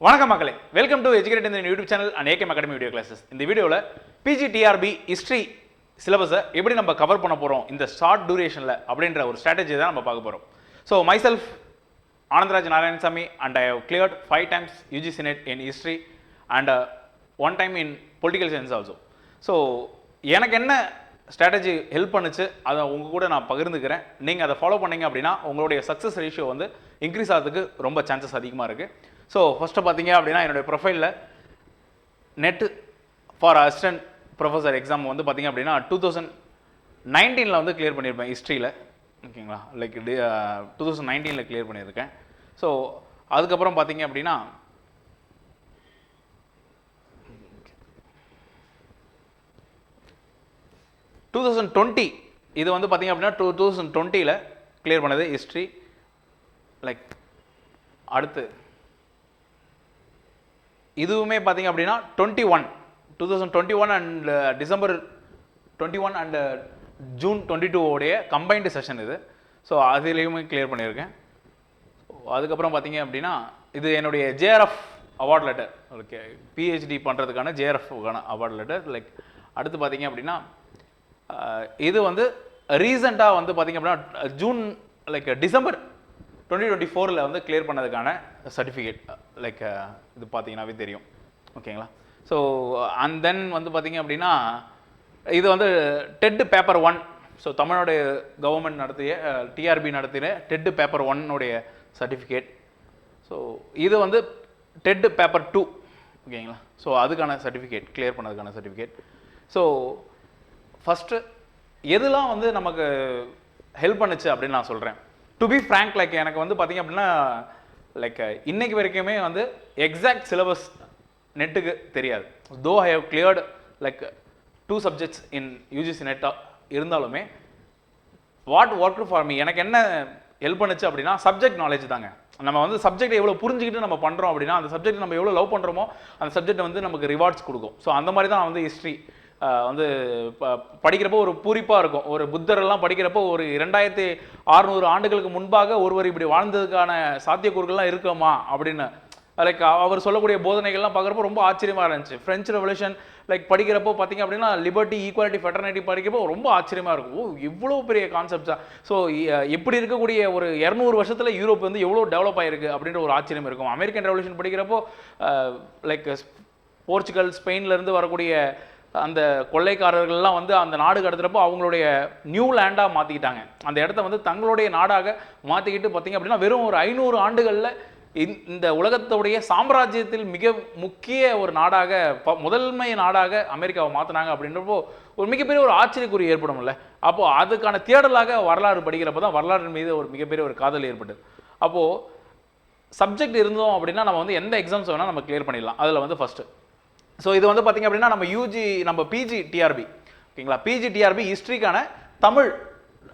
வணக்கம் மக்களே, welcome to educate இந்த YouTube channel and AKM academy video classes. இந்த வீடியோவில் பிஜிடிஆர்பி ஹிஸ்ட்ரி சிலபஸை எப்படி நம்ம கவர் பண்ண போகிறோம் இந்த ஷார்ட் டூரேஷனில் அப்படின்ற ஒரு ஸ்ட்ராட்டஜி தான் நம்ம பார்க்க போகிறோம். So myself Anandaraj Narayanasamy and I have cleared 5 times UGC NET in history and 1 time in political science also. So எனக்கு என்ன ஸ்ட்ராட்டஜி ஹெல்ப் பண்ணுச்சு அதை உங்கள் கூட நான் பகிர்ந்துக்கிறேன். நீங்கள் அதை ஃபாலோ பண்ணிங்க அப்படின்னா உங்களுடைய சக்ஸஸ் ரேஷியோ வந்து இன்க்ரீஸ் ஆகிறதுக்கு ரொம்ப சான்சஸ் அதிகமாக இருக்குது. ஸோ ஃபஸ்ட்டு பார்த்தீங்க அப்படின்னா என்னுடைய ப்ரொஃபைலில் NET for assistant professor exam வந்து பார்த்தீங்க அப்படின்னா 2019 வந்து கிளியர் பண்ணியிருப்பேன் ஹிஸ்ட்ரியில். ஓகேங்களா, லைக் 2019 கிளியர் பண்ணியிருக்கேன். ஸோ அதுக்கப்புறம் பார்த்தீங்க அப்படின்னா 2020 இது வந்து பார்த்தீங்க அப்படின்னா 2020 கிளியர் பண்ணது ஹிஸ்ட்ரி. லைக் அடுத்து இதுவுமே பார்த்தீங்க அப்படின்னா 2021 அண்ட் டிசம்பர் 21 அண்ட் ஜூன் 22 உடைய கம்பைன்டு செஷன் இது. ஸோ அதுலேயுமே கிளியர் பண்ணியிருக்கேன். அதுக்கப்புறம் பார்த்தீங்க அப்படின்னா இது என்னுடைய JRF award letter. Okay, PhD பண்ணுறதுக்கான JRFக்கான அவார்ட் லெட்டர். லைக் அடுத்து பார்த்தீங்க அப்படின்னா இது வந்து ரீசெண்டாக வந்து பார்த்தீங்க அப்படின்னா ஜூன் டிசம்பர் 2024 வந்து கிளியர் பண்ணதுக்கான சர்டிஃபிகேட். லைக் இது பார்த்தீங்கன்னாவே தெரியும். ஓகேங்களா, ஸோ அண்ட் தென் வந்து பார்த்தீங்க அப்படின்னா இது வந்து TET paper 1. So Tamil Nadu government நடத்திய TRB நடத்தின டெட் பேப்பர் 1 சர்டிஃபிகேட். ஸோ இது வந்து டெட் பேப்பர் 2. ஓகேங்களா, ஸோ அதுக்கான சர்டிஃபிகேட் கிளியர் பண்ணதுக்கான சர்டிஃபிகேட். ஸோ ஃபஸ்ட்டு எதுலாம் வந்து நமக்கு ஹெல்ப் பண்ணுச்சு அப்படின்னு நான் சொல்கிறேன். டு பி ஃப்ரேங்க், லைக் எனக்கு வந்து பார்த்தீங்க அப்படின்னா லைக் இன்னைக்கு வரைக்குமே வந்து எக்ஸாக்ட் சிலபஸ் நெட்டுக்கு தெரியாது. Though I have cleared like 2 subjects in UGC NET இருந்தாலுமே வாட் ஒர்க் ஃபார் மீ எனக்கு என்ன ஹெல்ப் பண்ணுச்சு அப்படின்னா சப்ஜெக்ட் நாலேஜ் தாங்க. நம்ம வந்து சப்ஜெக்ட் எவ்வளோ புரிஞ்சுக்கிட்டு நம்ம பண்ணுறோம் அப்படின்னா அந்த சப்ஜெக்ட் நம்ம எவ்வளோ லவ் பண்ணுறோமோ அந்த சப்ஜெக்ட் வந்து நமக்கு ரிவார்ட்ஸ் கொடுக்கும். ஸோ அந்த மாதிரி தான் வந்து ஹிஸ்ட்ரி வந்து படிக்கிறப்போ ஒரு பூரிப்பாக இருக்கும். ஒரு புத்தரெல்லாம் படிக்கிறப்போ ஒரு 2600 ஆண்டுகளுக்கு முன்பாக ஒருவர் இப்படி வாழ்ந்ததுக்கான சாத்தியக்கூறுகள்லாம் இருக்குமா அப்படின்னு லைக் அவர் சொல்லக்கூடிய போதனைகள்லாம் பார்க்குறப்போ ரொம்ப ஆச்சரியமாக இருந்துச்சு. ஃப்ரெஞ்ச் ரெவல்யூஷன் லைக் படிக்கிறப்போ பார்த்தீங்க அப்படின்னா லிபர்ட்டி, ஈக்குவாலிட்டி, ஃபெட்டர்னிட்டி படிக்கிறப்போ ரொம்ப ஆச்சரியமாக இருக்கும். ஓ, இவ்வளோ பெரிய கான்செப்ட்ஸா. ஸோ எப்படி இருக்கக்கூடிய ஒரு 200 வருஷத்தில் யூரோப் வந்து எவ்வளோ டெவலப் ஆகிருக்கு அப்படின்ற ஒரு ஆச்சரியம் இருக்கும். அமெரிக்கன் ரெவல்யூஷன் படிக்கிறப்போ லைக் போர்ச்சுகல், ஸ்பெயின்லேருந்து வரக்கூடிய அந்த கொள்ளைக்காரர்கள்லாம் வந்து அந்த நாடு கடத்துறப்போ அவங்களுடைய நியூ லேண்டாக மாற்றிக்கிட்டாங்க. அந்த இடத்த வந்து தங்களுடைய நாடாக மாற்றிக்கிட்டு பார்த்தீங்க அப்படின்னா வெறும் ஒரு 500 ஆண்டுகளில் இந்த உலகத்துடைய சாம்ராஜ்யத்தில் மிக முக்கிய ஒரு நாடாக முதன்மை நாடாக அமெரிக்காவை மாற்றினாங்க அப்படின்றப்போ ஒரு மிகப்பெரிய ஒரு ஆச்சரியக்குறி ஏற்படும்ல. அப்போது அதுக்கான தேடலாக வரலாறு படிக்கிறப்போ தான் வரலாறு மீது ஒரு மிகப்பெரிய ஒரு காதல் ஏற்பட்டது. அப்போது சப்ஜெக்ட் இருந்தோம் அப்படின்னா நம்ம வந்து எந்த எக்ஸாம்ஸ் வேணால் நம்ம கிளியர் பண்ணிடலாம். அதில் வந்து ஃபஸ்ட்டு ஸோ இது வந்து பார்த்திங்க அப்படின்னா நம்ம PGTRB. ஓகேங்களா, PGTRB ஹிஸ்ட்ரிக்கான தமிழ்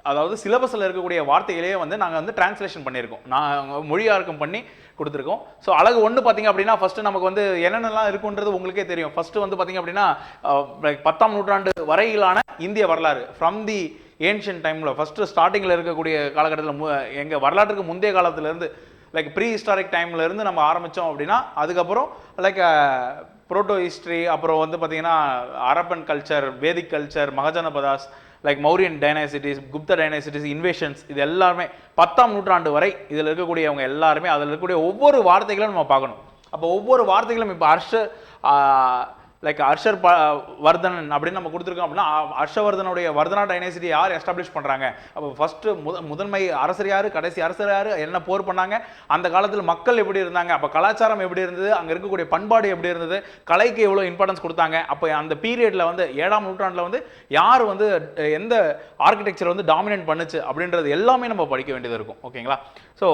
அதாவது சிலபஸில் இருக்கக்கூடிய வார்த்தைகளையே வந்து நாங்கள் வந்து டிரான்ஸ்லேஷன் பண்ணியிருக்கோம். நாங்கள் மொழியாக்கம் பண்ணி கொடுத்துருக்கோம். ஸோ அழகு 1 பார்த்திங்க அப்படின்னா ஃபஸ்ட்டு நமக்கு வந்து என்னென்னலாம் இருக்குன்றது உங்களுக்கே தெரியும். ஃபஸ்ட்டு வந்து பார்த்திங்க அப்படின்னா 10ஆம் நூற்றாண்டு வரையிலான இந்திய வரலாறு ஃப்ரம் தி ஏன்ஷியன்ட் டைமில் ஃபஸ்ட்டு ஸ்டார்டிங்கில் இருக்கக்கூடிய காலகட்டத்தில் எங்கள் வரலாற்றுக்கு முந்தைய காலத்திலேருந்து லைக் ப்ரீ ஹிஸ்டாரிக் டைம்லேருந்து நம்ம ஆரம்பித்தோம் அப்படின்னா அதுக்கப்புறம் லைக் புரோட்டோ ஹிஸ்ட்ரி, அப்புறம் வந்து பார்த்திங்கன்னா Harappan culture, Vedic culture, Mahajanapadas, like Mauryan dynasties, Gupta dynasties, invasions, இது எல்லாருமே 10ஆம் நூற்றாண்டு வரை இதில் இருக்கக்கூடியவங்க எல்லாருமே அதில் இருக்கக்கூடிய ஒவ்வொரு வார்த்தைகளும் நம்ம பார்க்கணும். அப்போ ஒவ்வொரு வார்த்தைகளும் இப்போ ஹர்ஷர் வர்தனன் அப்படின்னு நம்ம கொடுத்துருக்கோம் அப்படின்னா ஹர்ஷவர்தனுடைய வர்தனா டைனாசிட்டி யார் எஸ்டாப்ளிஷ் பண்ணுறாங்க, அப்போ ஃபஸ்ட்டு முதன்மை அரசர் யார், கடைசி அரசர் யார், என்ன போர் பண்ணாங்க, அந்த காலத்தில் மக்கள் எப்படி இருந்தாங்க, அப்போ கலாச்சாரம் எப்படி இருந்தது, அங்கே இருக்கக்கூடிய பண்பாடு எப்படி இருந்தது, கலைக்கு எவ்வளோ இம்பார்ட்டன்ஸ் கொடுத்தாங்க, அப்போ அந்த பீரியடில் வந்து 7ஆம் நூற்றாண்டில் வந்து யார் வந்து எந்த ஆர்கிடெக்சர் வந்து டாமினேட் பண்ணுச்சு அப்படின்றது எல்லாமே நம்ம படிக்க வேண்டியது இருக்கும். ஓகேங்களா, ஸோ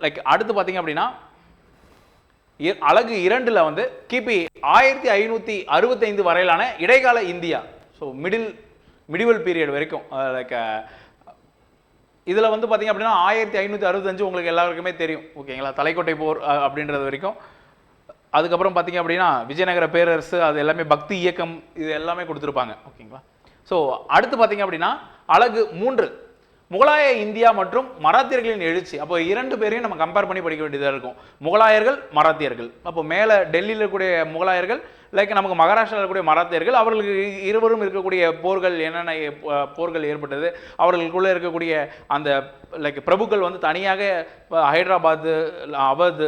லைக் அடுத்து பார்த்தீங்க அப்படின்னா அழகு 2 வந்து கிபி 1565 வரையிலான இடைக்கால இந்தியா. ஸோ மிடிவல் பீரியட் வரைக்கும் லைக் இதில் வந்து பார்த்தீங்க அப்படின்னா 1565 உங்களுக்கு எல்லாருக்குமே தெரியும். ஓகேங்களா, தலைக்கோட்டை போர் அப்படின்றது வரைக்கும். அதுக்கப்புறம் பார்த்தீங்க அப்படின்னா விஜயநகர பேரரசு, அது எல்லாமே பக்தி இயக்கம், இது எல்லாமே கொடுத்துருப்பாங்க. ஓகேங்களா, ஸோ அடுத்து பார்த்தீங்க அப்படின்னா அழகு 3 முகலாய இந்தியா மற்றும் மராத்தியர்களின் எழுச்சி. அப்போ இரண்டு பேரையும் நம்ம கம்பேர் பண்ணி படிக்க வேண்டியதாக இருக்கும். முகலாயர்கள், மராத்தியர்கள். அப்போ மேலே டெல்லியில் இருக்கக்கூடிய முகலாயர்கள், லைக் நமக்கு மகாராஷ்டிராவில் இருக்கக்கூடிய மராத்தியர்கள், அவர்களுக்கு இருவரும் இருக்கக்கூடிய போர்கள், என்னென்ன போர்கள் ஏற்பட்டது, அவர்களுக்குள்ளே இருக்கக்கூடிய அந்த லைக் பிரபுக்கள் வந்து தனியாக ஹைதராபாத்து, அவத்,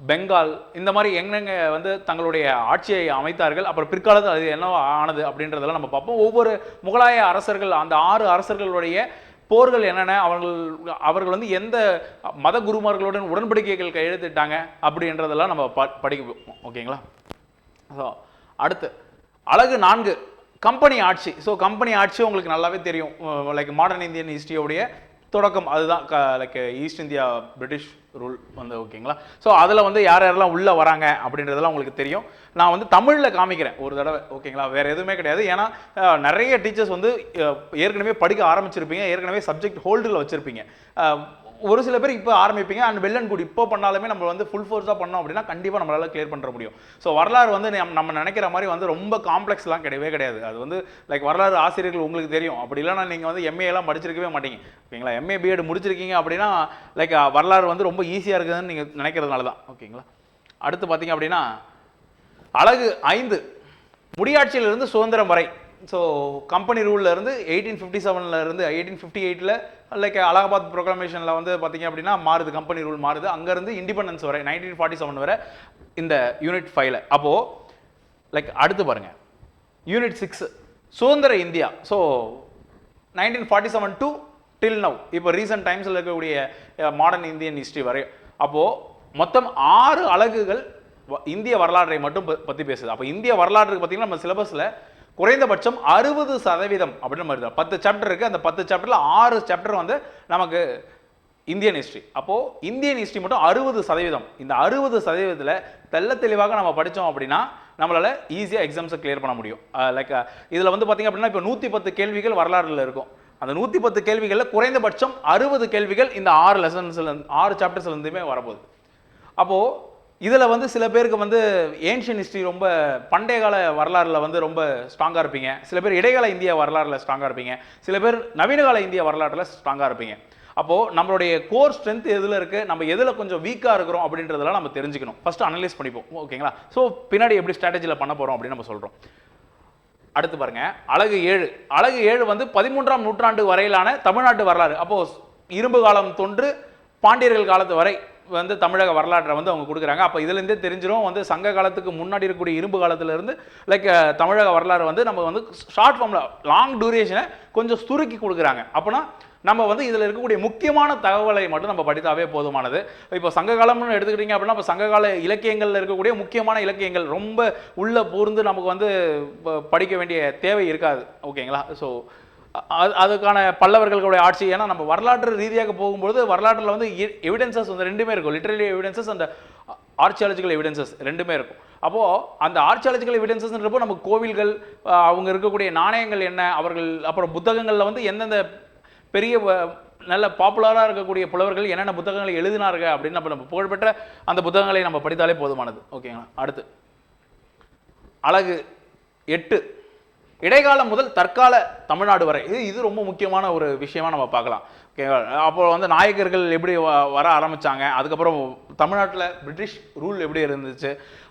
பெங்கால் இந்த மாதிரி எங்கெங்க வந்து தங்களுடைய ஆட்சியை அமைத்தார்கள், அப்புறம் பிற்காலத்தில் அது என்ன ஆனது அப்படின்றதெல்லாம் நம்ம பார்ப்போம். ஒவ்வொரு முகலாய அரசர்கள், அந்த 6 அரசர்களுடைய போர்கள் என்னென்ன, அவர்கள் வந்து எந்த மத குருமார்களுடன் உடன்படிக்கைகள் கையெழுத்திட்டாங்க அப்படின்றதெல்லாம் நம்ம படிப்போம். ஓகேங்களா? ஸோ அடுத்து அழகு 4 கம்பெனி ஆட்சி. ஸோ கம்பெனி ஆட்சி உங்களுக்கு நல்லாவே தெரியும். லைக் மாடர்ன் இந்தியன் ஹிஸ்ட்ரியோடைய தொடக்கம் அதுதான். Like East India British rule வந்து. ஓகேங்களா? ஸோ அதில் வந்து யார் யாரெல்லாம் உள்ளே வராங்க அப்படின்றதெல்லாம் உங்களுக்கு தெரியும். நான் வந்து தமிழில் காமிக்கிறேன் ஒரு தடவை. ஓகேங்களா? வேறு எதுவுமே கிடையாது. ஏன்னா நிறைய டீச்சர்ஸ் வந்து ஏற்கனவே படிக்க ஆரம்பிச்சிருப்பீங்க, ஏற்கனவே சப்ஜெக்ட் ஹோல்டில் வச்சுருப்பீங்க. ஒரு சில பேர் இப்போ ஆரம்பிப்பீங்க. And well and good. இப்போ பண்ணாலுமே நம்ம வந்து ஃபுல் ஃபோர்ஸாக பண்ணோம் அப்படின்னா கண்டிப்பாக நம்மளால் கிளியர் பண்ண முடியும். ஸோ வரலாறு வந்து நம்ம நினைக்கிற மாதிரி வந்து ரொம்ப காம்ப்ளெக்ஸ்லாம் கிடையவே கிடையாது. அது வந்து லைக் வரலாறு ஆசிரியர்கள் உங்களுக்கு தெரியும். அப்படி இல்லைனா நீங்கள் வந்து எம்ஏ எல்லாம் படிச்சிருக்கவே மாட்டீங்க. ஓகேங்களா? எம்ஏ பிஎட் முடிச்சிருக்கீங்க அப்படின்னா லைக் வரலாறு வந்து ரொம்ப ஈஸியாக இருக்குதுன்னு நீங்கள் நினைக்கிறதுனால தான். ஓகேங்களா? அடுத்து பார்த்தீங்க அப்படின்னா அழகு 5 முடியாட்சியிலிருந்து சுதந்திரம் வரை. ஸோ கம்பெனி ரூலில் இருந்து 1857 இருந்து 1858 லைக் அலகாபாத் ப்ரொக்ளமேஷனில் வந்து பார்த்தீங்க அப்படின்னா மாறுது, கம்பெனி ரூல் மாறுது. அங்கேருந்து இண்டிபெண்டன்ஸ் வரை 1947 வரை இந்த யூனிட் 5. அப்போது லைக் அடுத்து பாருங்கள் யூனிட் 6 சுதந்திர India. So 1947 to till now, இப்போ ரீசன்ட் டைம்ஸில் இருக்கக்கூடிய மாடர்ன் இந்தியன் ஹிஸ்ட்ரி வரை. அப்போது மொத்தம் 6 அலகுகள் இந்திய வரலாற்றை மட்டும் பற்றி பேசுது. அப்போ இந்திய வரலாற்றுக்கு பார்த்தீங்கன்னா நம்ம சிலபஸில் குறைந்தபட்சம் 60% அப்படின்னு மாதிரி 10 சாப்டர் இருக்குது. அந்த 10 சாப்டரில் 6 சாப்டர் வந்து நமக்கு இந்தியன் ஹிஸ்ட்ரி. அப்போது இந்தியன் ஹிஸ்ட்ரி மட்டும் 60%. இந்த 60%த்தில் தெள்ள தெளிவாக நம்ம படித்தோம் அப்படின்னா நம்மளால் ஈஸியாக எக்ஸாம்ஸை கிளியர் பண்ண முடியும். லைக் இதில் வந்து பார்த்திங்க அப்படின்னா இப்போ 110 கேள்விகள் வரலாறுல இருக்கும். அந்த 110 கேள்விகளில் குறைந்தபட்சம் 60 கேள்விகள் இந்த 6 லெசன்ஸில் 6 சாப்டர்ஸ்லேருந்துமே வரப்போகுது. அப்போது இதில் வந்து சில பேருக்கு வந்து ஏன்ஷியன் ஹிஸ்ட்ரி ரொம்ப பண்டைய கால வரலாறில் வந்து ரொம்ப ஸ்ட்ராங்காக இருப்பீங்க. சில பேர் இடைக்கால இந்திய வரலாறில் ஸ்ட்ராங்காக இருப்பீங்க. சில பேர் நவீன கால இந்திய வரலாற்றில் ஸ்ட்ராங்காக இருப்பீங்க. அப்போது நம்மளுடைய கோர் ஸ்ட்ரென்த் எதில் இருக்குது, நம்ம எதில் கொஞ்சம் வீக்காக இருக்கிறோம் அப்படின்றதெல்லாம் நம்ம தெரிஞ்சுக்கணும். ஃபஸ்ட்டு அனலைஸ் பண்ணிப்போம். ஓகேங்களா? ஸோ பின்னாடி எப்படி ஸ்ட்ராட்டஜியில் பண்ண போகிறோம் அப்படின்னு நம்ம சொல்கிறோம். அடுத்து பாருங்கள் அழகு 7. அழகு 7 வந்து 13ஆம் நூற்றாண்டு வரையிலான தமிழ்நாட்டு வரலாறு. அப்போது இரும்பு காலம் தொன்று பாண்டியர்கள் காலத்து வரை வந்து தமிழக வரலாற்றை வந்து அவங்க கொடுக்குறாங்க. அப்போ இதுலேருந்தே தெரிஞ்சிடும் வந்து சங்க காலத்துக்கு முன்னாடி இருக்கக்கூடிய இரும்பு காலத்திலேருந்து லைக் தமிழக வரலாறு வந்து நம்ம வந்து ஷார்ட் ஃபார்மில் லாங் டூரேஷனை கொஞ்சம் சுருக்கி கொடுக்குறாங்க. அப்போனா நம்ம வந்து இதில் இருக்கக்கூடிய முக்கியமான தகவலை மட்டும் நம்ம படித்தாவே போதுமானது. இப்போ சங்க காலம்னு எடுத்துக்கிட்டிங்க அப்படின்னா இப்போ சங்ககால இலக்கியங்களில் இருக்கக்கூடிய முக்கியமான இலக்கியங்கள் ரொம்ப உள்ள பூர்ந்து நமக்கு வந்து படிக்க வேண்டிய தேவை இருக்காது. ஓகேங்களா? ஸோ அதுக்கான பல்லவர்களுடைய ஆட்சி. ஏன்னா நம்ம வரலாற்று ரீதியாக போகும்போது வரலாற்றில் வந்து எவிடன்சஸ் வந்து ரெண்டுமே இருக்கும். Literary evidences and archaeological evidences ரெண்டுமே இருக்கும். அப்போது அந்த ஆர்ச்சியாலஜிக்கல் எவிடன்சஸ்ன்றப்போ நமக்கு கோவில்கள், அவங்க இருக்கக்கூடிய நாணயங்கள் என்ன, அவர்கள் அப்புறம் புத்தகங்களில் வந்து எந்தெந்த பெரிய நல்ல பாப்புலராக இருக்கக்கூடிய புலவர்கள் என்னென்ன புத்தகங்களை எழுதினார்கள் அப்படின்னு நம்ம புகழ்பெற்ற அந்த புத்தகங்களை நம்ம படித்தாலே போதுமானது. ஓகேங்களா? அடுத்து அழகு 8 இடைக்காலம் முதல் தற்கால தமிழ்நாடு வரை. இது ரொம்ப முக்கியமான ஒரு விஷயமா நம்ம பார்க்கலாம். ஓகேவா? அப்போ வந்து நாயக்கர்கள் எப்படி வர ஆரம்பித்தாங்க, அதுக்கப்புறம் தமிழ்நாட்டில் பிரிட்டிஷ் ரூல் எப்படி இருந்துச்சு,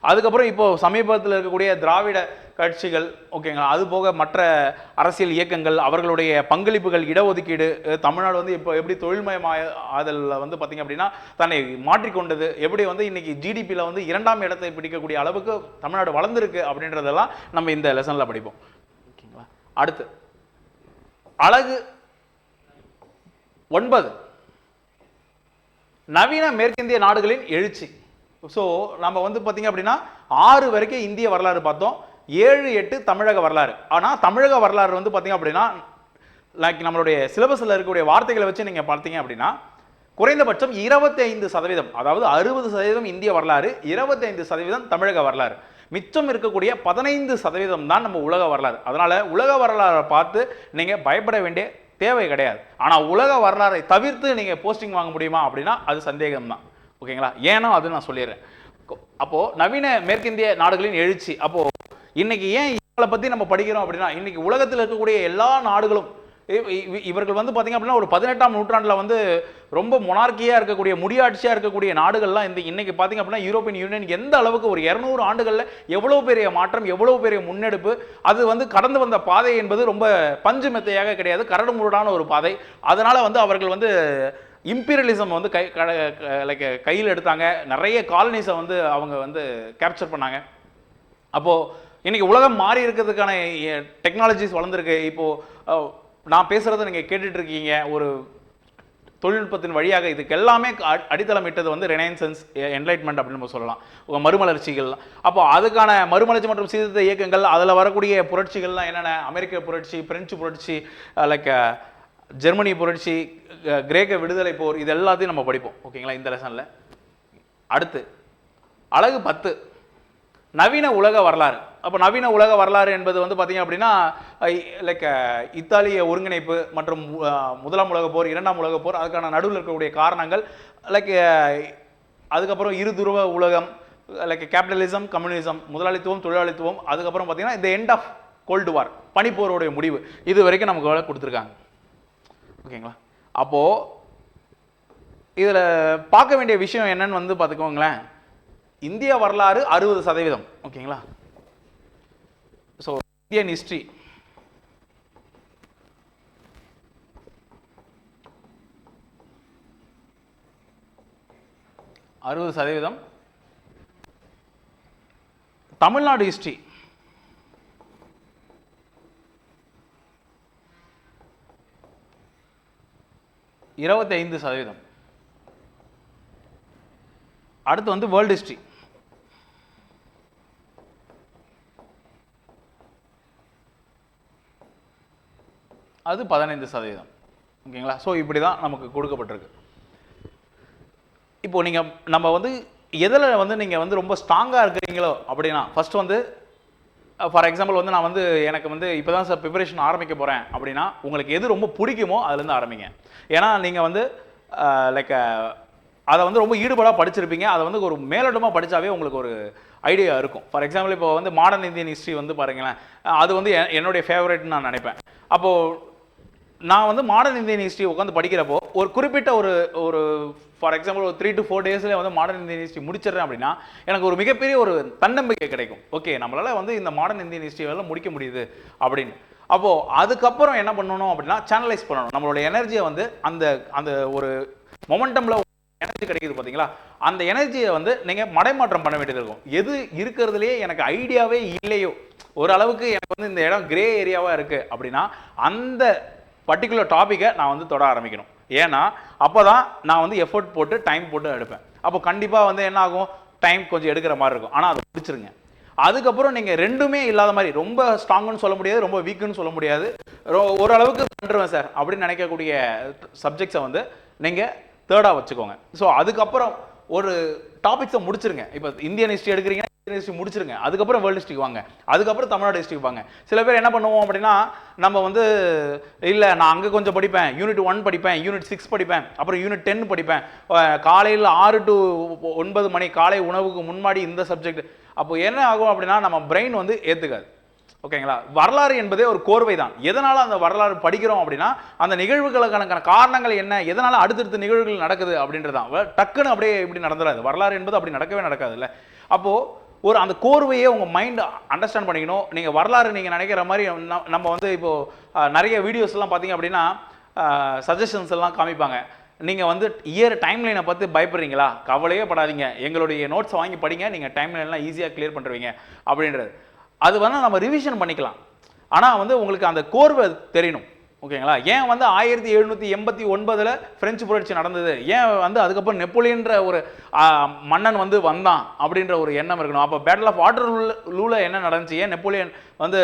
அதுக்கப்புறம் இப்போ சமீபத்தில் இருக்கக்கூடிய திராவிட கட்சிகள், ஓகேங்களா, அது போக மற்ற அரசியல் இயக்கங்கள், அவர்களுடைய பங்களிப்புகள், இடஒதுக்கீடு, தமிழ்நாடு வந்து இப்போ எப்படி தொழில்மயமாதலில் வந்து பார்த்திங்க அப்படின்னா தன்னை மாற்றிக்கொண்டது, எப்படி வந்து இன்றைக்கி ஜிடிபியில் வந்து 2ஆம் இடத்தை பிடிக்கக்கூடிய அளவுக்கு தமிழ்நாடு வளர்ந்துருக்கு அப்படின்றதெல்லாம் நம்ம இந்த லெசனில் படிப்போம். ஓகேங்களா? அடுத்து அழகு 9 நவீன மேற்கிந்திய நாடுகளின் எழுச்சி. ஸோ நம்ம வந்து பார்த்தீங்க அப்படின்னா 6 வரைக்கும் இந்திய வரலாறு பார்த்தோம், 7, 8 தமிழக வரலாறு. ஆனால் தமிழக வரலாறு வந்து பார்த்தீங்க அப்படின்னா லைக் நம்மளுடைய சிலபஸில் இருக்கக்கூடிய வார்த்தைகளை வச்சு நீங்கள் பார்த்தீங்க அப்படின்னா குறைந்தபட்சம் 25%, அதாவது 60% இந்திய வரலாறு, 25% தமிழக வரலாறு. மிச்சம் இருக்கக்கூடிய 15% தான் நம்ம உலக வரலாறு. அதனால் உலக வரலாறை பார்த்து நீங்கள் பயப்பட வேண்டிய தேவை கிடையாது. ஆனால் உலக வரலாறை தவிர்த்து நீங்கள் போஸ்டிங் வாங்க முடியுமா அப்படின்னா அது சந்தேகம் தான். ஓகேங்களா? ஏன்னா அது நான் சொல்லிடுறேன். அப்போது நவீன மேற்கிந்திய நாடுகளின் எழுச்சி. அப்போது இன்னைக்கு ஏன் இவங்களை பற்றி நம்ம படிக்கிறோம் அப்படின்னா இன்னைக்கு உலகத்தில் இருக்கக்கூடிய எல்லா நாடுகளும் இவர்கள் வந்து பார்த்தீங்க அப்படின்னா ஒரு 18ஆம் நூற்றாண்டில் வந்து ரொம்ப மொனார்க்கியாக இருக்கக்கூடிய முடியாட்சியாக இருக்கக்கூடிய நாடுகள்லாம் இன்னைக்கு பார்த்தீங்க அப்படின்னா யூரோப்பியன் யூனியன் எந்த அளவுக்கு ஒரு 200 ஆண்டுகளில் எவ்வளோ பெரிய மாற்றம், எவ்வளோ பெரிய முன்னெடுப்பு, அது வந்து கடந்து வந்த பாதை என்பது ரொம்ப பஞ்சு மெத்தையாக கிடையாது, கரடு முரடான ஒரு பாதை. அதனால வந்து அவர்கள் வந்து இம்பீரியலிசம் வந்து கையில் எடுத்தாங்க, நிறைய காலனிஸை வந்து அவங்க வந்து கேப்சர் பண்ணாங்க. அப்போது இன்னைக்கு உலகம் மாறி இருக்கிறதுக்கான டெக்னாலஜிஸ் வளர்ந்துருக்கு. இப்போது நான் பேசுகிறத நீங்கள் கேட்டுட்டு இருக்கீங்க, ஒரு தொழில்நுட்பத்தின் வழியாக. இதுக்கு எல்லாமே அடித்தளம் இட்டது வந்து ரெனைசன்ஸ், என்லைட்மெண்ட் அப்படின்னு நம்ம சொல்லலாம், மறுமலர்ச்சிகள். அப்போ அதுக்கான மறுமலர்ச்சி மற்றும் சீர்திருத்த இயக்கங்கள், அதில் வரக்கூடிய புரட்சிகள்லாம் என்னென்ன, அமெரிக்க புரட்சி, பிரெஞ்சு புரட்சி, லைக் ஜெர்மனி புரட்சி, கிரேக்க விடுதலை போர், இது எல்லாத்தையும் நம்ம படிப்போம். ஓகேங்களா இந்த லெசனில். அடுத்து அழகு 10 நவீன உலக வரலாறு. அப்போ நவீன உலக வரலாறு என்பது வந்து பார்த்தீங்க அப்படின்னா லைக் இத்தாலிய ஒருங்கிணைப்பு மற்றும் முதலாம் உலக போர், இரண்டாம் உலக போர், அதுக்கான நடுவில் இருக்கக்கூடிய காரணங்கள், லைக் அதுக்கப்புறம் இருதுருவ உலகம், லைக் கேபிட்டலிசம், கம்யூனிசம், முதலாளித்துவம், தொழிலாளித்துவம், அதுக்கப்புறம் பார்த்தீங்கன்னா இந்த எண்ட் ஆஃப் கோல்டு வார், பனிப்போருடைய முடிவு, இது வரைக்கும் நமக்கு வேலை கொடுத்துருக்காங்க. ஓகேங்களா. அப்போது இதில் பார்க்க வேண்டிய விஷயம் என்னன்னு வந்து பார்த்துக்கோங்களேன், இந்திய வரலாறு 60%. ஓகேங்களா. So Indian history %60, Tamil Nadu history 25%. அடுத்து வந்து வேர்ல்டு ஹிஸ்ட்ரி அது 15%. ஓகேங்களா. ஸோ இப்படி தான் நமக்கு கொடுக்கப்பட்டிருக்கு. இப்போ நீங்கள் நம்ம வந்து எதில் வந்து நீங்கள் வந்து ரொம்ப ஸ்ட்ராங்காக இருக்கிறீங்களோ அப்படின்னா, ஃபர்ஸ்ட் வந்து ஃபார் எக்ஸாம்பிள் வந்து நான் வந்து எனக்கு வந்து இப்போ தான் சார் ப்ரிப்பரேஷன் ஆரம்பிக்க போகிறேன் அப்படின்னா, உங்களுக்கு எது ரொம்ப பிடிக்குமோ அதுலேருந்து ஆரம்பிங்க. ஏன்னா நீங்கள் வந்து லைக் அதை வந்து ரொம்ப ஈடுபாடாக படிச்சிருப்பீங்க, அதை வந்து ஒரு மேலோட்டமாக படித்தாவே உங்களுக்கு ஒரு ஐடியா இருக்கும். ஃபார் எக்ஸாம்பிள் இப்போ வந்து மாடர்ன் இந்தியன் ஹிஸ்ட்ரி வந்து பாருங்களேன், அது வந்து என்னுடைய ஃபேவரட்னு நான் நினைப்பேன். அப்போது நான் வந்து மாடர்ன் இந்தியன் ஹிஸ்ட்ரி உட்காந்து படிக்கிறப்போ ஒரு குறிப்பிட்ட ஒரு ஃபார் எக்ஸாம்பிள் ஒரு 3 to 4 டேஸில் வந்து மாடர்ன் இந்தியன் ஹிஸ்ட்ரி முடிச்சிடுறேன் அப்படின்னா எனக்கு ஒரு மிகப்பெரிய ஒரு தன்னம்பிக்கை கிடைக்கும். ஓகே, நம்மளால் வந்து இந்த மாடர்ன் இந்தியன் ஹிஸ்ட்ரியெல்லாம் முடிக்க முடியுது அப்படின்னு. அப்போது அதுக்கப்புறம் என்ன பண்ணணும் அப்படின்னா சேனலைஸ் பண்ணணும் நம்மளோட எனர்ஜியை. வந்து அந்த அந்த ஒரு மொமெண்டமில் எனர்ஜி கிடைக்குது பார்த்தீங்களா, அந்த எனர்ஜியை வந்து நீங்கள் மடைமாற்றம் பண்ண வேண்டியது இருக்கும். எது இருக்கிறதுலையே எனக்கு ஐடியாவே இல்லையோ, ஓரளவுக்கு எனக்கு வந்து இந்த இடம் கிரே ஏரியாவாக இருக்குது அப்படின்னா அந்த பர்டிகுலர் டாப்பிக்கை நான் வந்து தொட ஆரம்பிக்கணும். ஏன்னா அப்போ தான் நான் வந்து எஃபர்ட் போட்டு டைம் போட்டு எடுப்பேன். அப்போ கண்டிப்பாக வந்து என்ன ஆகும், டைம் கொஞ்சம் எடுக்கிற மாதிரி இருக்கும், ஆனால் அதை பிடிச்சிருங்க. அதுக்கப்புறம் நீங்கள் ரெண்டுமே இல்லாத மாதிரி, ரொம்ப ஸ்ட்ராங்குன்னு சொல்ல முடியாது, ரொம்ப வீக்குன்னு சொல்ல முடியாது, ஓரளவுக்கு பண்ணுறேன் சார் அப்படின்னு நினைக்கக்கூடிய சப்ஜெக்ட்ஸை வந்து நீங்கள் தேர்டாக வச்சுக்கோங்க. ஸோ அதுக்கப்புறம் ஒரு டாபிக்ஸை முடிச்சிருங்க. இப்போ இந்தியன் ஹிஸ்ட்ரி எடுக்கிறீங்க, இந்தியன் ஹிஸ்ட்ரி முடிச்சிருங்க, அதுக்கப்புறம் வேர்ல்டு ஹிஸ்ட்ரிக்கு வாங்க, அதுக்கப்புறம் தமிழ்நாடு ஹிஸ்ட்ரிக்கு வாங்க. சில பேர் என்ன பண்ணுவோம் அப்படின்னா, நம்ம வந்து இல்லை நான் அங்கே கொஞ்சம் படிப்பேன், யூனிட் 1 படிப்பேன், யூனிட் 6 படிப்பேன், அப்புறம் யூனிட் 10 படிப்பேன், காலையில் 6 to 9 மணி காலை உணவுக்கு முன்னாடி இந்த சப்ஜெக்ட். அப்போ என்ன ஆகும் அப்படின்னா நம்ம பிரெயின் வந்து ஏற்றுக்காது. ஓகேங்களா. வரலாறு என்பதே ஒரு கோர்வை தான். எதனால அந்த வரலாறு படிக்கிறோம் அப்படின்னா அந்த நிகழ்வுகளுக்கான காரணங்கள் என்ன, எதனால அடுத்தடுத்த நிகழ்வுகள் நடக்குது அப்படின்றதான். டக்குன்னு அப்படியே இப்படி நடந்துடாது. வரலாறு என்பது அப்படி நடக்கவே நடக்காது இல்லை. அப்போ ஒரு அந்த கோர்வையே உங்கள் மைண்ட் அண்டர்ஸ்டாண்ட் பண்ணிக்கணும். நீங்கள் வரலாறு நீங்கள் நினைக்கிற மாதிரி நம்ம வந்து இப்போது நிறைய வீடியோஸ் எல்லாம் பார்த்தீங்க அப்படின்னா சஜஷன்ஸ் எல்லாம் காமிப்பாங்க. நீங்கள் வந்து இயர் டைம்லைனை பார்த்து பயப்படுறீங்களா, கவலையே படாதீங்க, எங்களுடைய நோட்ஸை வாங்கி படிங்க, நீங்கள் டைம்லைன்லாம் ஈஸியாக கிளியர் பண்ணுறீங்க அப்படின்றது. அது வேணால் நம்ம ரிவிஷன் பண்ணிக்கலாம், ஆனால் வந்து உங்களுக்கு அந்த கோர்வை தெரியணும். ஓகேங்களா. ஏன் வந்து 1789 பிரெஞ்சு புரட்சி நடந்தது, ஏன் வந்து அதுக்கப்புறம் நெப்போலியன்ற ஒரு மன்னன் வந்து வந்தான் அப்படின்ற ஒரு எண்ணம் இருக்கணும். அப்போ பேட்டில் ஆஃப் வாட்டர்லூல என்ன நடந்துச்சு, ஏன் நெப்போலியன் வந்து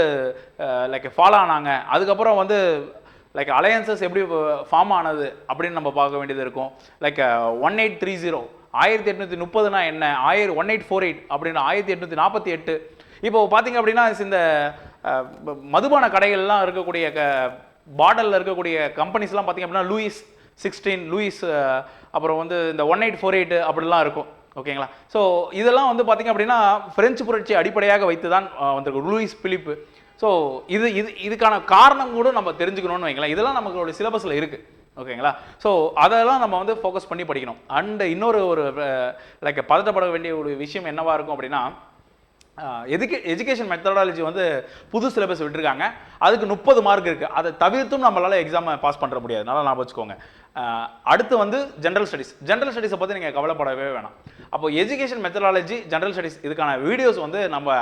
லைக் ஃபாலோ ஆனாங்க, அதுக்கப்புறம் வந்து லைக் அலையன்சஸ் எப்படி ஃபார்ம் ஆனது அப்படின்னு நம்ம பார்க்க வேண்டியது இருக்கும். லைக் 1830 1830 என்ன, 1848 அப்படின்னு 1848. இப்போ பார்த்தீங்க அப்படின்னா இந்த மதுபான கடைகள்லாம் இருக்கக்கூடிய பாட்டிலில் இருக்கக்கூடிய கம்பெனிஸ்லாம் பார்த்தீங்க அப்படின்னா லூயிஸ் 16, லூயிஸ், அப்புறம் வந்து இந்த 1848 அப்படிலாம் இருக்கும். ஓகேங்களா. ஸோ இதெல்லாம் வந்து பார்த்தீங்க அப்படின்னா பிரெஞ்சு புரட்சி அடிப்படையாக வைத்து தான் வந்திருக்கு, லூயிஸ் பிலிப்பு. ஸோ இதுக்கான காரணம் கூட நம்ம தெரிஞ்சுக்கணும்னு வைக்கலாம். இதெல்லாம் நமக்கு சிலபஸில் இருக்குது. ஓகேங்களா? ஸோ அதெல்லாம் நம்ம வந்து ஃபோக்கஸ் பண்ணி படிக்கணும். அண்ட் இன்னொரு லைக் பதட்டப்பட வேண்டிய ஒரு விஷயம் என்னவா இருக்கும் அப்படின்னா, எஜுகேஷன் மெத்தடாலஜி வந்து புது சிலபஸ் விட்டுருக்காங்க. அதுக்கு 30 மார்க் இருக்குது. அதை தவிர்த்தும் நம்மளால் எக்ஸாமை பாஸ் பண்ண முடியாது. நல்லா ஞாபகம் வச்சுக்கோங்க. அடுத்து வந்து ஜென்ரல் ஸ்டடீஸை பற்றி நீங்கள் கவலைப்படவே வேணாம். அப்போ எஜுகேஷன் மெத்தடாலஜி, ஜென்ரல் ஸ்டடீஸ் இதுக்கான வீடியோஸ் வந்து நம்ம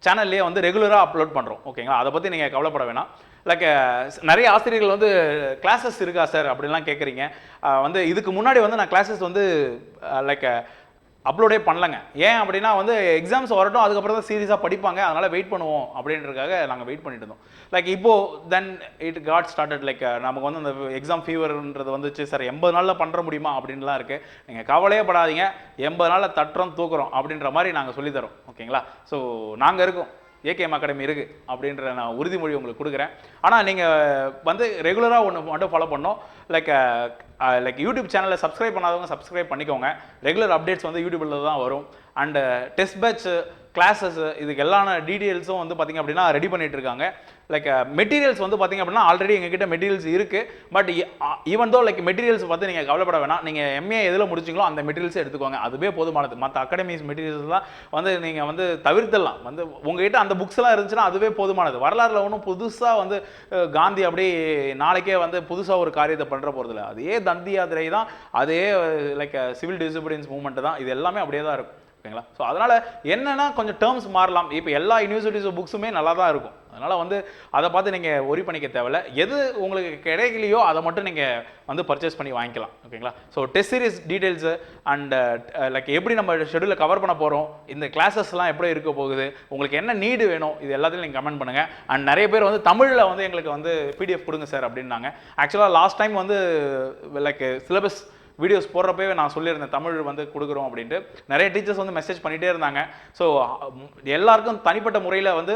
சேனல்லையே வந்து ரெகுலராக அப்லோட் பண்ணுறோம். ஓகேங்களா? அதை பற்றி நீங்கள் கவலைப்பட வேணாம். லைக் நிறைய ஆசிரியர்கள் வந்து கிளாஸஸ் இருக்கா சார் அப்படின்லாம் கேட்குறீங்க. வந்து இதுக்கு முன்னாடி வந்து நான் கிளாஸஸ் வந்து லைக் அப்லோடே பண்ணலங்க. ஏன் அப்படின்னா வந்து எக்ஸாம்ஸ் வரட்டும், அதுக்கப்புறம் தான் சீரியஸாக படிப்பாங்க, அதனால் வெயிட் பண்ணுவோம் அப்படின்றதுக்காக நாங்கள் வெயிட் பண்ணிட்டு இருந்தோம். லைக் இப்போது then it got started. Like நமக்கு வந்து அந்த எக்ஸாம் ஃபீவர்ன்றது வந்துச்சு. சார் 80 நாளில் பண்ணுற முடியுமா அப்படின்லாம் இருக்குது. நீங்கள் கவலையே படாதீங்க, 80 நாளில் தட்டுறோம் தூக்குறோம் அப்படின்ற மாதிரி நாங்கள் சொல்லித்தரோம். ஓகேங்களா? ஸோ நாங்கள் இருக்கோம், ஏகேஎம் அகாடமி இருக்குது அப்படின்ற நான் உறுதிமொழி உங்களுக்கு கொடுக்குறேன். ஆனால் நீங்கள் வந்து ரெகுலராக ஒன்று மட்டும் ஃபாலோ பண்ணோம். லைக் யூடியூப் சேனலை சப்ஸ்கிரைப் பண்ணாதவங்க சப்ஸ்கிரைப் பண்ணிக்கோங்க. ரெகுலர் அப்டேட்ஸ் வந்து யூடியூப்பில் தான் வரும். அண்டு டெஸ்ட் பேட்ச் கிளாஸஸ் இதுக்கு எல்லா டீட்டெயில்ஸும் வந்து பார்த்திங்க அப்படின்னா ரெடி பண்ணிட்டு இருக்காங்க. லைக் மெட்டீரியல்ஸ் வந்து பார்த்திங்க அப்படின்னா ஆல்ரெடி எங்ககிட்ட மெட்டீரியல்ஸ் இருக்குது. But even though like materials பார்த்து நீங்கள் கவலைப்பட வேணாம். நீங்கள் எம்ஏ எதில் முடிச்சிங்களோ அந்த மெட்டீரியல்ஸை எடுத்துக்கோங்க, அதுவே போதுமானது. மற்ற அகாடமிஸ் மெட்டீரியல்ஸ்லாம் வந்து நீங்கள் வந்து தவிர்த்துடலாம். வந்து உங்ககிட்ட அந்த புக்ஸ்லாம் இருந்துச்சுன்னா அதுவே போதுமானது. வரலாறுல ஒன்றும் புதுசாக வந்து காந்தி அப்படி நாளைக்கே வந்து புதுசாக ஒரு காரியத்தை பண்ணுற போகிறதில்ல. அதே தந்தி யாத்திரை தான், அதே லைக் சிவில் டிசோபீடியன்ஸ் மூவ்மெண்ட் தான். இது எல்லாமே அப்படியே தான் இருக்கும். ஓகேங்களா? ஸோ அதனால் என்னென்னா கொஞ்சம் டேர்ம்ஸ் மாறலாம். இப்போ எல்லா யூனிவர்சிட்டிஸ் புக்ஸுமே நல்லா தான் இருக்கும். அதனால் வந்து அதை பார்த்து நீங்கள் ஒரி பண்ணிக்க தேவையில்ல. எது உங்களுக்கு கிடைக்கலையோ அதை மட்டும் நீங்கள் வந்து பர்ச்சேஸ் பண்ணி வாங்கிக்கலாம். ஓகேங்களா? So test series details and like எப்படி நம்ம ஷெடியூலில் கவர் பண்ண போகிறோம், இந்த கிளாஸஸ்லாம் எப்படி இருக்க போகுது, உங்களுக்கு என்ன நீடு வேணும், இது எல்லாத்தையும் நீங்கள் கமெண்ட் பண்ணுங்கள். அண்ட் நிறைய பேர் வந்து தமிழில் வந்து எங்களுக்கு வந்து பிடிஎஃப் கொடுங்க சார் அப்படின்னாங்க. ஆக்சுவலாக லாஸ்ட் டைம் வந்து லைக் சிலபஸ் வீடியோஸ் போடுறப்பவே நான் சொல்லியிருந்தேன் தமிழ் வந்து கொடுக்குறோம் அப்படின்ட்டு. நிறைய டீச்சர்ஸ் வந்து மெசேஜ் பண்ணிகிட்டே இருந்தாங்க. ஸோ எல்லாருக்கும் தனிப்பட்ட முறையில் வந்து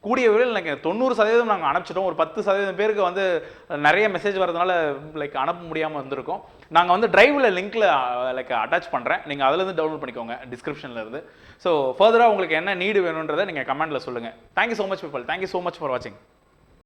கூடிய விரைவில் எனக்கு 90% நாங்கள் அனுப்பிச்சிட்டோம். ஒரு 10% பேருக்கு வந்து நிறைய மெசேஜ் வரதுனால லைக் அனுப்ப முடியாமல் இருந்திருக்கோம். நாங்கள் வந்து டிரைவில் லிங்க்கில் லைக் அட்டாச் பண்ணுறேன், நீங்கள் அதிலேருந்து டவுன்லோட் பண்ணிக்கோங்க டிஸ்கிரிப்ஷனில் இருந்து. ஸோ ஃபர்தராக உங்களுக்கு என்ன நீடு வேணுன்றதை நீங்கள் கமெண்ட்டில் சொல்லுங்கள். Thank you so much people. Thank you so much for வாட்சிங்.